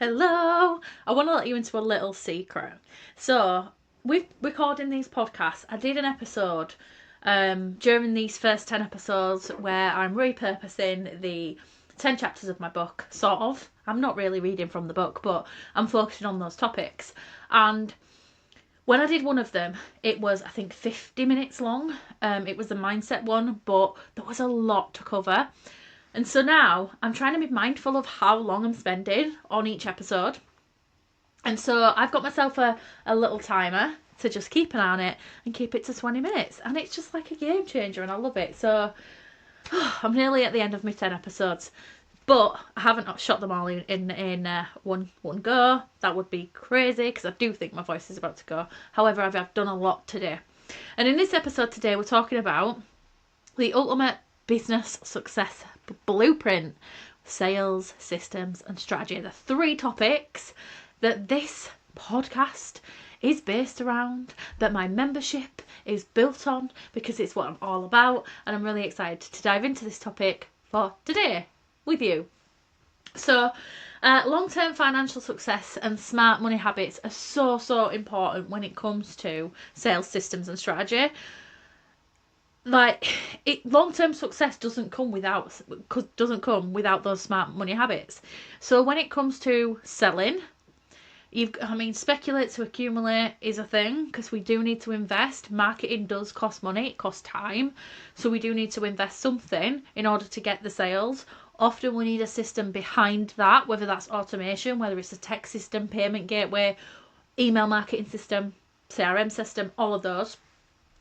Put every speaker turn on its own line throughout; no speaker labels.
Hello! I want to let you into a little secret. So, with recording these podcasts, I did an episode during these first 10 episodes where I'm repurposing the 10 chapters of my book, sort of. I'm not really reading from the book, but I'm focusing on those topics. And when I did one of them, it was, I think, 50 minutes long. It was the mindset one, but there was a lot to cover. And so now I'm trying to be mindful of how long I'm spending on each episode. And so I've got myself a little timer to just keep an eye on it and keep it to 20 minutes. And it's just like a game changer and I love it. So I'm nearly at the end of my 10 episodes. But I haven't shot them all in one go. That would be crazy because I do think my voice is about to go. However, I've done a lot today. And in this episode today, we're talking about the ultimate business success blueprint: sales, systems and strategy. The three topics that this podcast is based around, that my membership is built on, because it's what I'm all about, and I'm really excited to dive into this topic for today with you. So long-term financial success and smart money habits are so important when it comes to sales, systems and strategy. Long-term success doesn't come without those smart money habits. So when it comes to selling, speculate to accumulate is a thing, because we do need to invest. Marketing does cost money, it costs time, so we do need to invest something in order to get the sales. Often we need a system behind that, whether that's automation, whether it's a tech system, payment gateway, email marketing system, CRM system, all of those.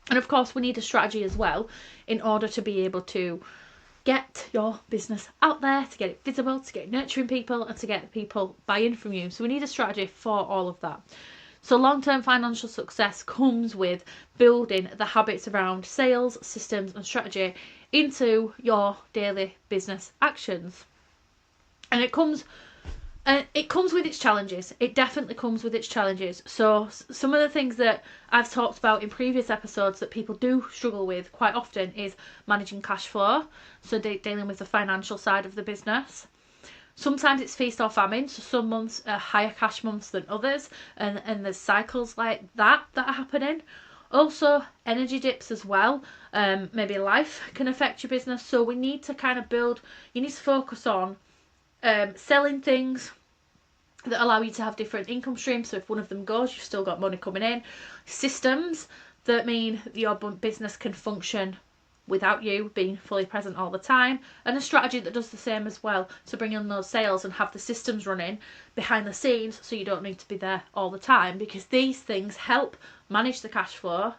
And of course we need a strategy as well in order to be able to get your business out there, to get it visible, to get nurturing people and to get people buying from you. So we need a strategy for all of that. So long-term financial success comes with building the habits around sales, systems and strategy into your daily business actions. And it comes with its challenges. It definitely comes with its challenges. So some of the things that I've talked about in previous episodes that people do struggle with quite often is managing cash flow. So dealing with the financial side of the business. Sometimes it's feast or famine. So some months are higher cash months than others. And there's cycles like that are happening. Also energy dips as well. Maybe life can affect your business. So we need to you need to focus on selling things that allow you to have different income streams. So if one of them goes, you've still got money coming in. Systems that mean that your business can function without you being fully present all the time. And a strategy that does the same as well, to bring in those sales and have the systems running behind the scenes so you don't need to be there all the time, because these things help manage the cash flow,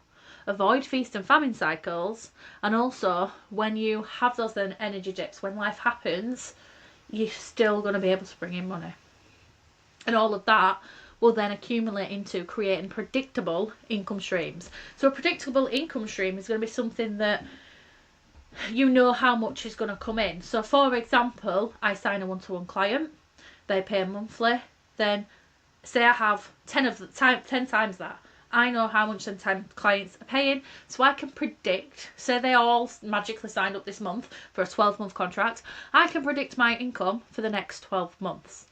avoid feast and famine cycles, and also when you have those then energy dips, when life happens, you're still going to be able to bring in money. And all of that will then accumulate into creating predictable income streams. So a predictable income stream is going to be something that you know how much is going to come in. So for example, I sign a one-to-one client, they pay monthly, then say I have 10 times that. I know how much them 10 clients are paying, so I can predict, say they all magically signed up this month for a 12-month contract, I can predict my income for the next 12 months.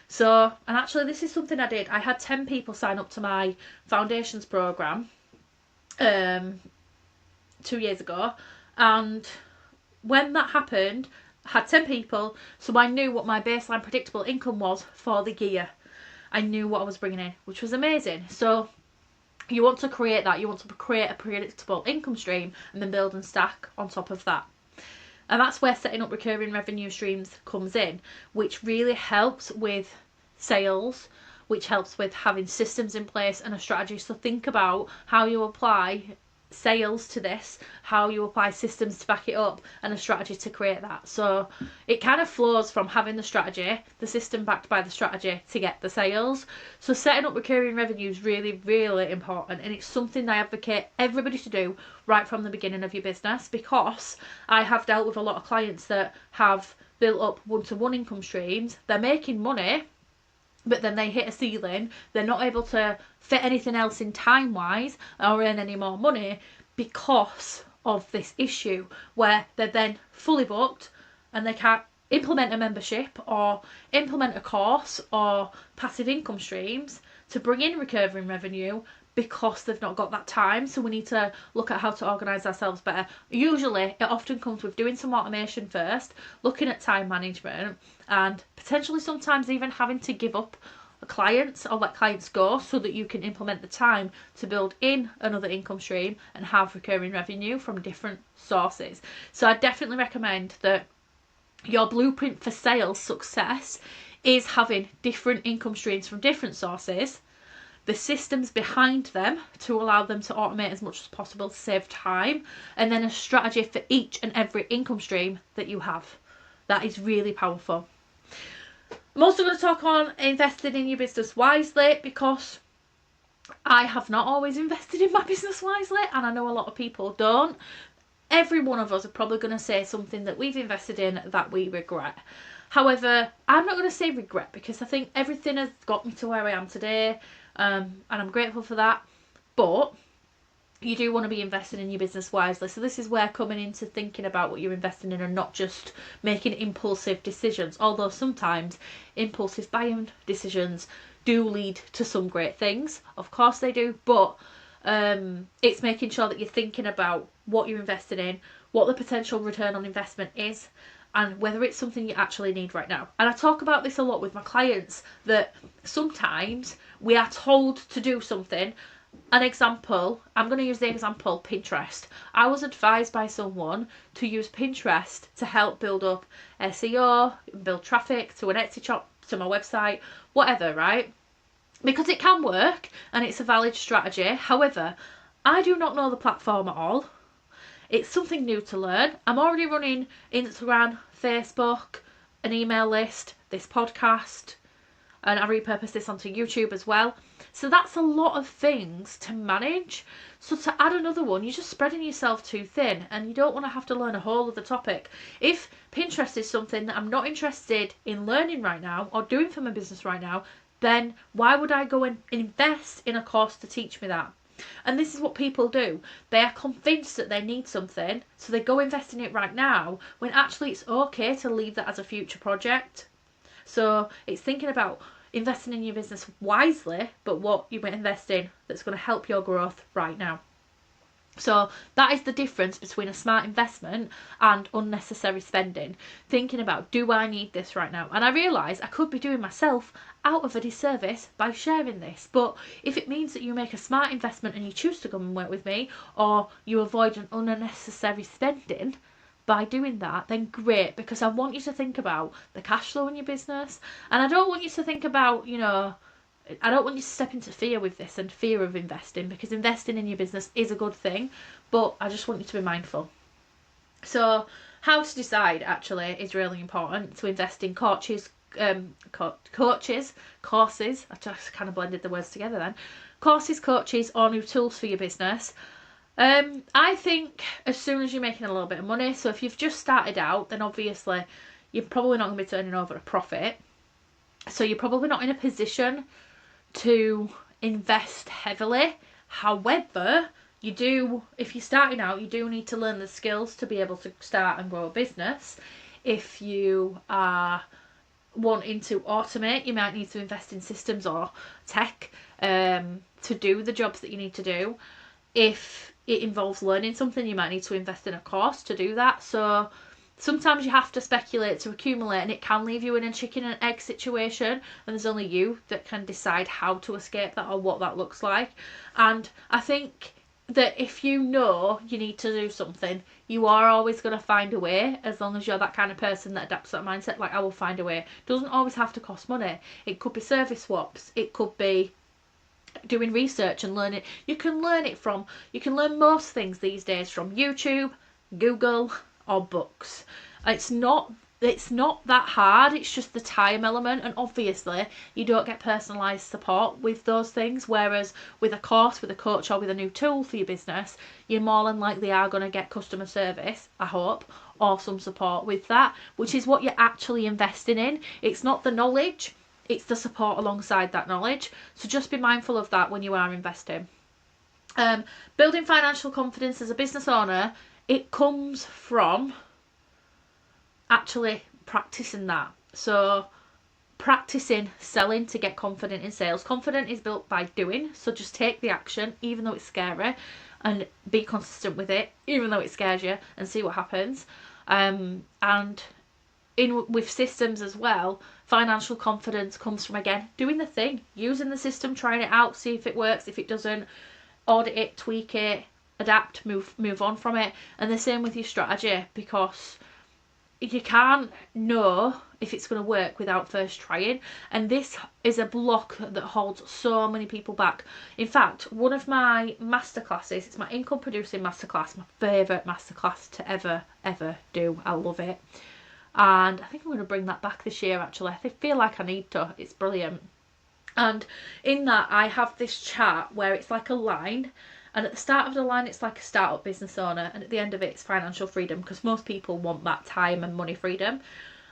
So, and actually this is something I did. I had 10 people sign up to my foundations program 2 years ago, and when that happened, I had 10 people, so I knew what my baseline predictable income was for the year. I knew what I was bringing in, which was amazing. So you want to create that. You want to create a predictable income stream and then build and stack on top of that. And that's where setting up recurring revenue streams comes in, which really helps with sales, which helps with having systems in place and a strategy. So think about how you apply sales to this, how you apply systems to back it up, and a strategy to create that. So it kind of flows from having the strategy, the system backed by the strategy to get the sales. So setting up recurring revenue is really important, and it's something I advocate everybody to do right from the beginning of your business, because I have dealt with a lot of clients that have built up one-to-one income streams. They're making money, but then they hit a ceiling. They're not able to fit anything else in time-wise or earn any more money because of this issue where they're then fully booked and they can't implement a membership or implement a course or passive income streams to bring in recurring revenue because they've not got that time. So we need to look at how to organise ourselves better. Usually it often comes with doing some automation first, looking at time management, and potentially sometimes even having to give up clients or let clients go so that you can implement the time to build in another income stream and have recurring revenue from different sources. So I definitely recommend that your blueprint for sales success is having different income streams from different sources, the systems behind them to allow them to automate as much as possible to save time, and then a strategy for each and every income stream that you have. That is really powerful. I'm also going to talk on investing in your business wisely, because I have not always invested in my business wisely, and I know a lot of people don't. Every one of us are probably going to say something that we've invested in that we regret. However, I'm not going to say regret, because I think everything has got me to where I am today, and I'm grateful for that. But you do want to be investing in your business wisely. So this is where coming into thinking about what you're investing in and not just making impulsive decisions. Although sometimes impulsive buying decisions do lead to some great things. Of course they do. But it's making sure that you're thinking about what you're investing in, what the potential return on investment is, and whether it's something you actually need right now. And I talk about this a lot with my clients, that sometimes we are told to do something. An example, I'm going to use the example Pinterest. I was advised by someone to use Pinterest to help build up SEO, build traffic to an Etsy shop, to my website, whatever, right? Because it can work and it's a valid strategy. However, I do not know the platform at all. It's something new to learn. I'm already running Instagram, Facebook, an email list, this podcast, and I repurpose this onto YouTube as well. So that's a lot of things to manage. So to add another one, you're just spreading yourself too thin, and you don't want to have to learn a whole other topic. If Pinterest is something that I'm not interested in learning right now or doing for my business right now, then why would I go and invest in a course to teach me that? And this is what people do. They are convinced that they need something, so they go invest in it right now, when actually it's okay to leave that as a future project. So it's thinking about investing in your business wisely, but what you might invest in that's going to help your growth right now. So that is the difference between a smart investment and unnecessary spending. Thinking about, do I need this right now? And I realise I could be doing myself out of a disservice by sharing this. But if it means that you make a smart investment and you choose to come and work with me, or you avoid an unnecessary spending by doing that, then great, because I want you to think about the cash flow in your business. And I don't want you to think about, I don't want you to step into fear with this and fear of investing, because investing in your business is a good thing, but I just want you to be mindful. So how to decide actually is really important. To invest in courses, I just kind of blended the words together then. Courses, or new tools for your business. I think as soon as you're making a little bit of money, so if you've just started out, then obviously you're probably not going to be turning over a profit. So you're probably not in a position to invest heavily. However, if you're starting out, you do need to learn the skills to be able to start and grow a business. If you are wanting to automate, you might need to invest in systems or tech to do the jobs that you need to do. If it involves learning something, you might need to invest in a course to do that. So sometimes you have to speculate to accumulate, and it can leave you in a chicken and egg situation, and there's only you that can decide how to escape that or what that looks like. And I think that if you know you need to do something, you are always going to find a way, as long as you're that kind of person that adapts that mindset, like I will find a way. It doesn't always have to cost money. It could be service swaps, it could be doing research and learning. You can learn most things these days from YouTube, Google, or books. It's not that hard, it's just the time element, and obviously you don't get personalised support with those things, whereas with a course, with a coach, or with a new tool for your business, you more than likely are going to get customer service, I hope, or some support with that, which is what you're actually investing in. It's not the knowledge, it's the support alongside that knowledge. So just be mindful of that when you are investing. Building financial confidence as a business owner, it comes from actually practicing that. So practicing selling to get confident in sales. Confidence is built by doing, so just take the action even though it's scary, and be consistent with it even though it scares you, and see what happens. And with systems as well, financial confidence comes from, again, doing the thing, using the system, trying it out, see if it works. If it doesn't, audit it, tweak it, adapt, move on from it. And the same with your strategy, because you can't know if it's going to work without first trying. And this is a block that holds so many people back. In fact, one of my masterclasses, it's my income producing masterclass, my favourite masterclass to ever do. I love it. And I think I'm going to bring that back this year, actually. I feel like I need to. It's brilliant. And in that, I have this chart where it's like a line, and at the start of the line it's like a startup business owner, and at the end of it it's financial freedom, because most people want that time and money freedom.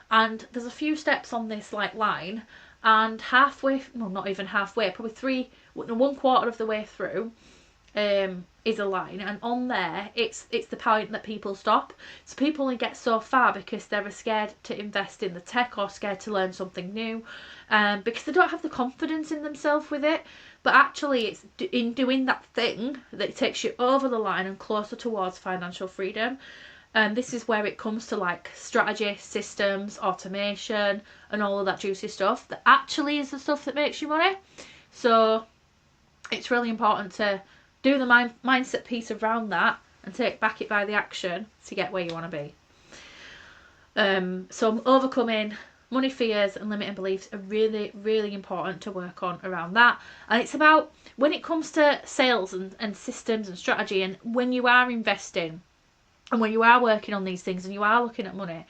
And there's a few steps on this like line, and halfway, well, not even halfway, probably 1/4 of the way through is a line, and on there it's the point that people stop. So people only get so far because they're scared to invest in the tech, or scared to learn something new, because they don't have the confidence in themselves with it. But actually it's in doing that thing that it takes you over the line and closer towards financial freedom. And this is where it comes to like strategy, systems, automation, and all of that juicy stuff that actually is the stuff that makes you money. So it's really important to do the mindset piece around that and back it by the action to get where you want to be. So overcoming money fears and limiting beliefs are really, really important to work on around that. And it's about, when it comes to sales and systems and strategy, and when you are investing and when you are working on these things and you are looking at money,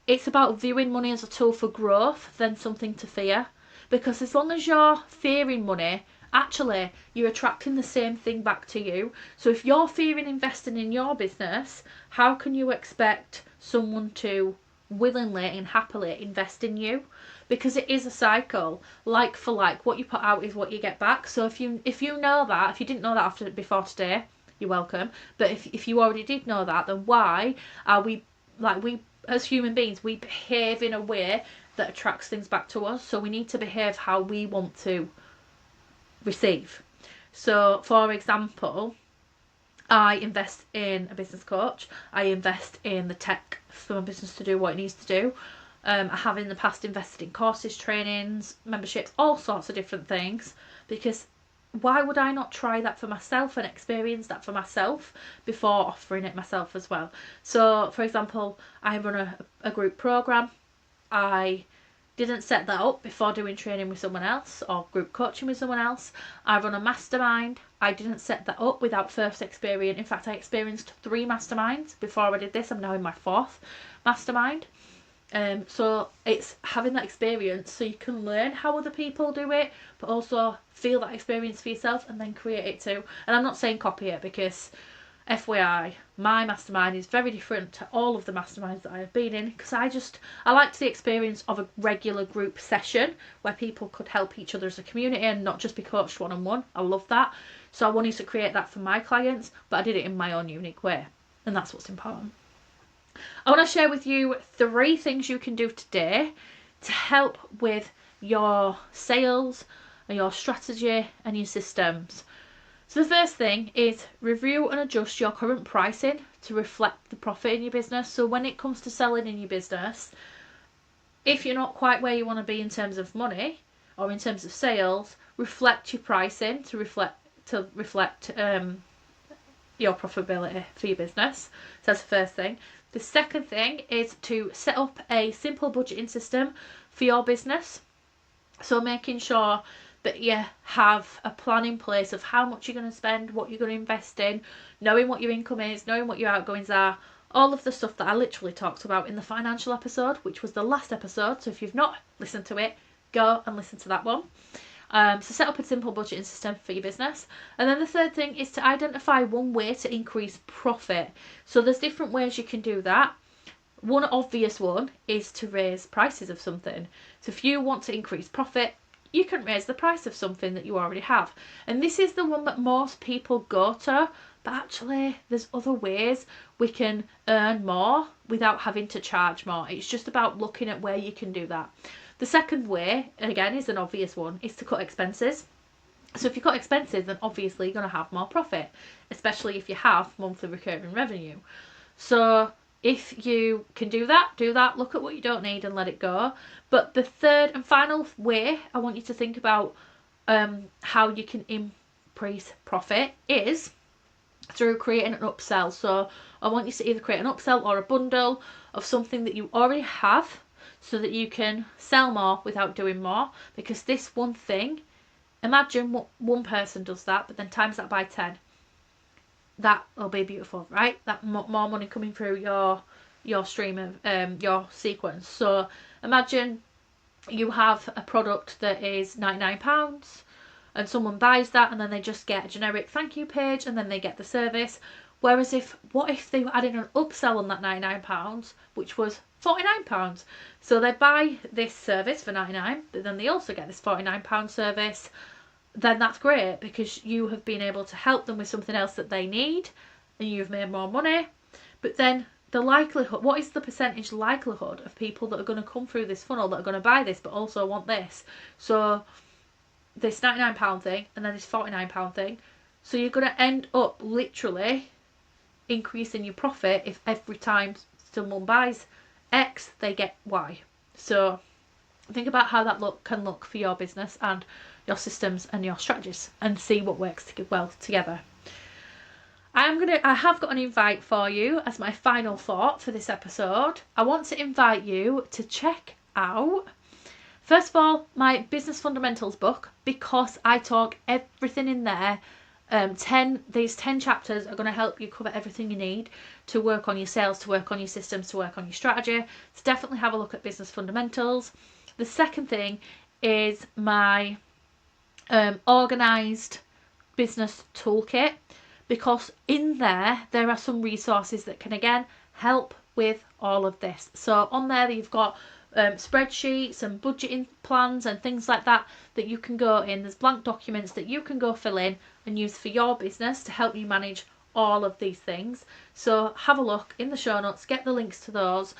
it's about viewing money as a tool for growth than something to fear. Because as long as you're fearing money, actually you're attracting the same thing back to you. So if you're fearing investing in your business, how can you expect someone to willingly and happily invest in you? Because it is a cycle, like for like. What you put out is what you get back. So if you know that, if you didn't know that before today, you're welcome. But if you already did know that, then why are we as human beings, we behave in a way that attracts things back to us? So we need to behave how we want to receive. So for example, I invest in a business coach, I invest in the tech for my business to do what it needs to do. I have in the past invested in courses, trainings, memberships, all sorts of different things, because why would I not try that for myself and experience that for myself before offering it myself as well? So for example, I run a group program. I didn't set that up before doing training with someone else or group coaching with someone else. I run a mastermind. I didn't set that up without first experience. In fact, I experienced 3 masterminds before I did this. I'm now in my 4th mastermind. So it's having that experience so you can learn how other people do it, but also feel that experience for yourself and then create it too. And I'm not saying copy it, because FYI, my mastermind is very different to all of the masterminds that I have been in, because I liked the experience of a regular group session where people could help each other as a community and not just be coached one-on-one. I love that. So I wanted to create that for my clients, but I did it in my own unique way, and that's what's important. I want to share with you 3 things you can do today to help with your sales and your strategy and your systems. So the first thing is review and adjust your current pricing to reflect the profit in your business. So when it comes to selling in your business, if you're not quite where you want to be in terms of money or in terms of sales, reflect your pricing to reflect your profitability for your business. So that's the first thing. The second thing is to set up a simple budgeting system for your business. So making sure that you have a plan in place of how much you're going to spend, what you're going to invest in, knowing what your income is, knowing what your outgoings are, all of the stuff that I literally talked about in the financial episode, which was the last episode. So if you've not listened to it, go and listen to that one. So set up a simple budgeting system for your business. And then the third thing is to identify one way to increase profit. So there's different ways you can do that. One obvious one is to raise prices of something. So if you want to increase profit, you can raise the price of something that you already have. And this is the one that most people go to, but but actually there's other ways we can earn more without having to charge more. It's just about looking at where you can do that. The second way, again, is an obvious one, is to cut expenses. So if you cut expenses, then obviously you're going to have more profit, especially if you have monthly recurring revenue. So if you can do that, look at what you don't need and let it go. But the third and final way I want you to think about how you can increase profit is through creating an upsell. So I want you to either create an upsell or a bundle of something that you already have so that you can sell more without doing more. Because this one thing, imagine what one person does that, but then times that by 10. That will be beautiful, right? That more money coming through your stream of your sequence. So imagine you have a product that is £99 and someone buys that and then they just get a generic thank you page and then they get the service. Whereas what if they were adding an upsell on that £99, which was £49? So they buy this service for £99, but then they also get this £49 service. Then that's great because you have been able to help them with something else that they need and you've made more money. But then the likelihood, what is the percentage likelihood of people that are going to come through this funnel that are going to buy this but also want this? So this £99 thing and then this £49 thing. So you're going to end up literally increasing your profit if every time someone buys X, they get Y. So think about how that can look for your business and your systems and your strategies and see what works well together. I have got an invite for you as my final thought for this episode. I want to invite you to check out, first of all, my business fundamentals book, because I talk everything in there. These 10 chapters are going to help you cover everything you need to work on your sales, to work on your systems, to work on your strategy. So definitely have a look at business fundamentals. The second thing is my Organised business toolkit, because in there are some resources that can again help with all of this. So on there you've got spreadsheets and budgeting plans and things like that you can go in. There's blank documents that you can go fill in and use for your business to help you manage all of these things. So have a look in the show notes, get the links to those.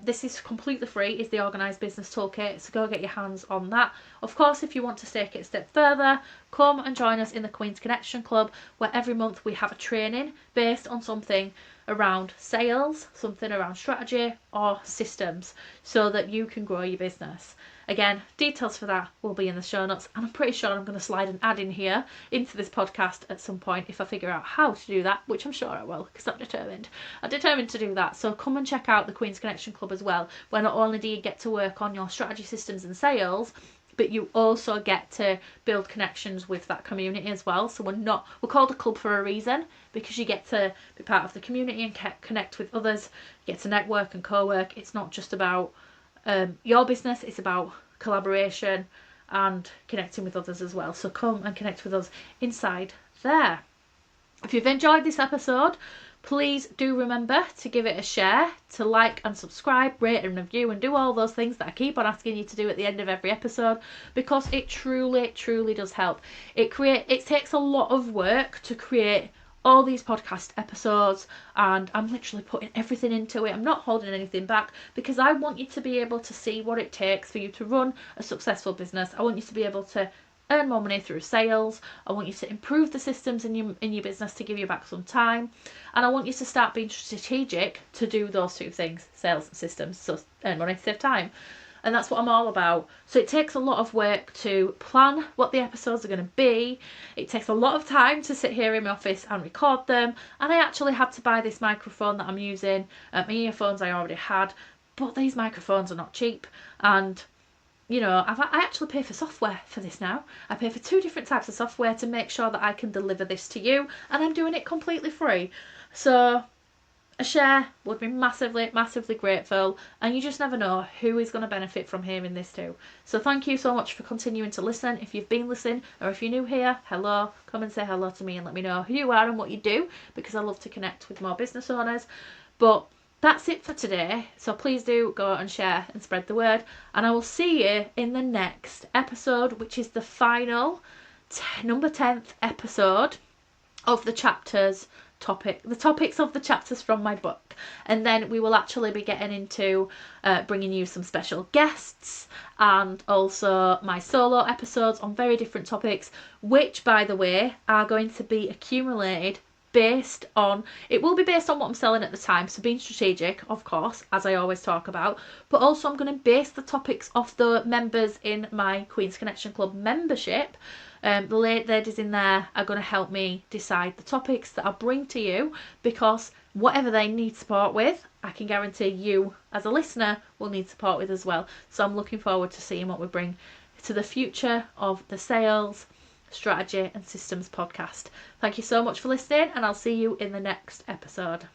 This is completely free, is the Organised Business Toolkit, so go get your hands on that. Of course, if you want to take it a step further, come and join us in the Queen's Connection Club, where every month we have a training based on something around sales, something around strategy or systems, so that you can grow your business. Again, details for that will be in the show notes, and I'm pretty sure I'm going to slide an ad in here into this podcast at some point if I figure out how to do that, which I'm sure I will, because I'm determined. I'm determined to do that. So come and check out the Queen's Connection Club as well, where not only do you get to work on your strategy, systems and sales, but you also get to build connections with that community as well. So we're called a club for a reason, because you get to be part of the community and connect with others, you get to network and co-work. It's not just about your business, it's about collaboration and connecting with others as well. So come and connect with us inside there. If you've enjoyed this episode, please do remember to give it a share, to like and subscribe, rate and review, and do all those things that I keep on asking you to do at the end of every episode, because it truly does help. It takes a lot of work to create all these podcast episodes, and I'm literally putting everything into it. I'm not holding anything back, because I want you to be able to see what it takes for you to run a successful business. I want you to be able to earn more money through sales. I want you to improve the systems in your business to give you back some time, and I want you to start being strategic to do those two things, sales and systems, so earn money, save time. And that's what I'm all about. So it takes a lot of work to plan what the episodes are going to be. It takes a lot of time to sit here in my office and record them. And I actually had to buy this microphone that I'm using. My earphones I already had, but these microphones are not cheap. And you know, I actually pay for software for this now. I pay for 2 different types of software to make sure that I can deliver this to you, and I'm doing it completely free. So a share would be massively grateful, and you just never know who is going to benefit from hearing this too. So thank you so much for continuing to listen. If you've been listening, or if you're new here, hello, come and say hello to me and let me know who you are and what you do, because I love to connect with more business owners. But that's it for today, so please do go and share and spread the word, and I will see you in the next episode, which is the final number 10th episode of the chapters the topics of the chapters from my book, and then we will actually be getting into bringing you some special guests and also my solo episodes on very different topics, which by the way are going to be accumulated based on, it will be based on what I'm selling at the time, so being strategic of course, as I always talk about, but also I'm going to base the topics off the members in my Queen's Connection Club membership. The ladies in there are going to help me decide the topics that I bring to you, because whatever they need support with, I can guarantee you as a listener will need support with as well. So I'm looking forward to seeing what we bring to the future of the Sales, Strategy and Systems podcast. Thank you so much for listening, and I'll see you in the next episode.